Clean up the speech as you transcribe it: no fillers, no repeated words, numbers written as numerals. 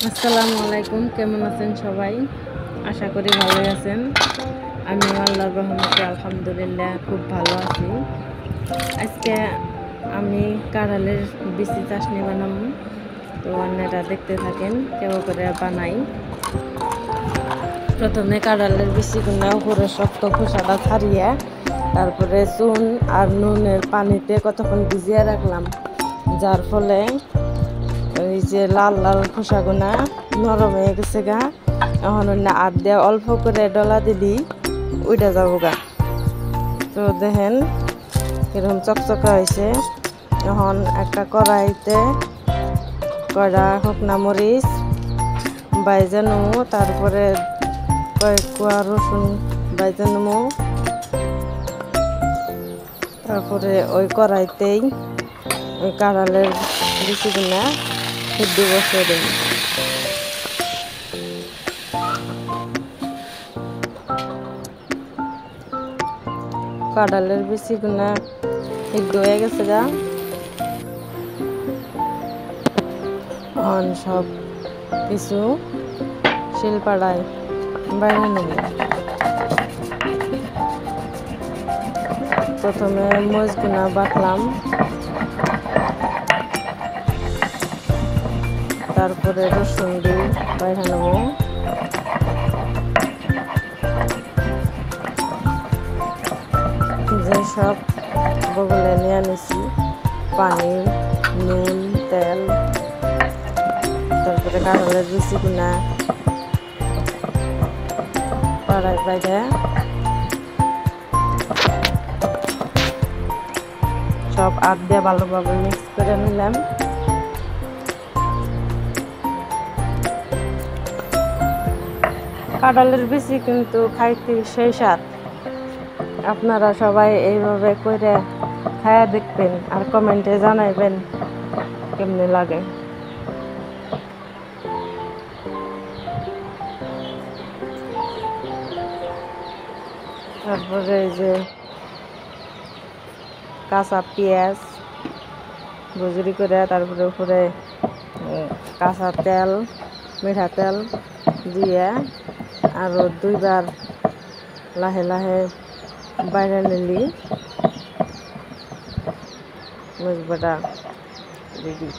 আসসালামু আলাইকুম, কেমন আছেন সবাই? আশা করি ভালো আছেন। আমি আল্লাহর রহমতে আলহামদুলিল্লাহ খুব ভালো আছি। আজকে আমি কাঁঠালের বিচি চাটনি বানাবো, তো আপনারা দেখতে থাকেন কেউ করে বানাই। প্রথমে কাঁঠালের বিচিগুলো উপরে শক্ত খোসাটা ছাড়িয়ে তারপরে চুন আর নুনের পানিতে কতক্ষণ ভিজিয়ে রাখলাম, যার ফলে এই যে লাল লাল খোসাগুনা নরম হয়ে গেছে গা। এখন আর দিয়ে অল্প করে ডলা দিলি উইটা যাবো গা। তো দেখেন কিরকম চকচকা হয়েছে। এখন একটা কড়াইতে কয়টা শুকনা মরিচ বাইজে নেবো, তারপরে কয়েক কোয়া রসুন বাইজে নেবো, তারপরে ওই কড়াইতেই ওই কাঁঠালের বিচিগুলা সিদ্ধ বসিয়ে দেব। কাঁঠালের বিচিগুলা সিদ্ধ হয়ে গেছে গা। সব কিছু শিলপাড়ায় বাইরে নেব। প্রথমে মরিচগুলা বাটলাম, তারপরে রসুন দিয়ে বাইরে নেব। যেসব বগলে নিয়ে নিছি পানি, নুন, তেল, তারপরে কাঁঠালের বিচিগুলা পাড়ায় বাইরে সব আধ দিয়ে ভালোভাবে মিক্স করে নিলাম। কাঁঠালের বিচি কিন্তু খাইতে সেই স্বাদ। আপনারা সবাই এইভাবে করে খায়া দেখবেন আর কমেন্টে জানাইবেন কেমনে লাগে। তারপরে এই যে কাঁচা পেঁয়াজ বজুরি করে, তারপরে উপরে কাঁচা তেল, মিঠা তেল দিয়ে আরো দুইবার লাহে লাহে বাইরে নিলি মরিচ বাটা রেডি।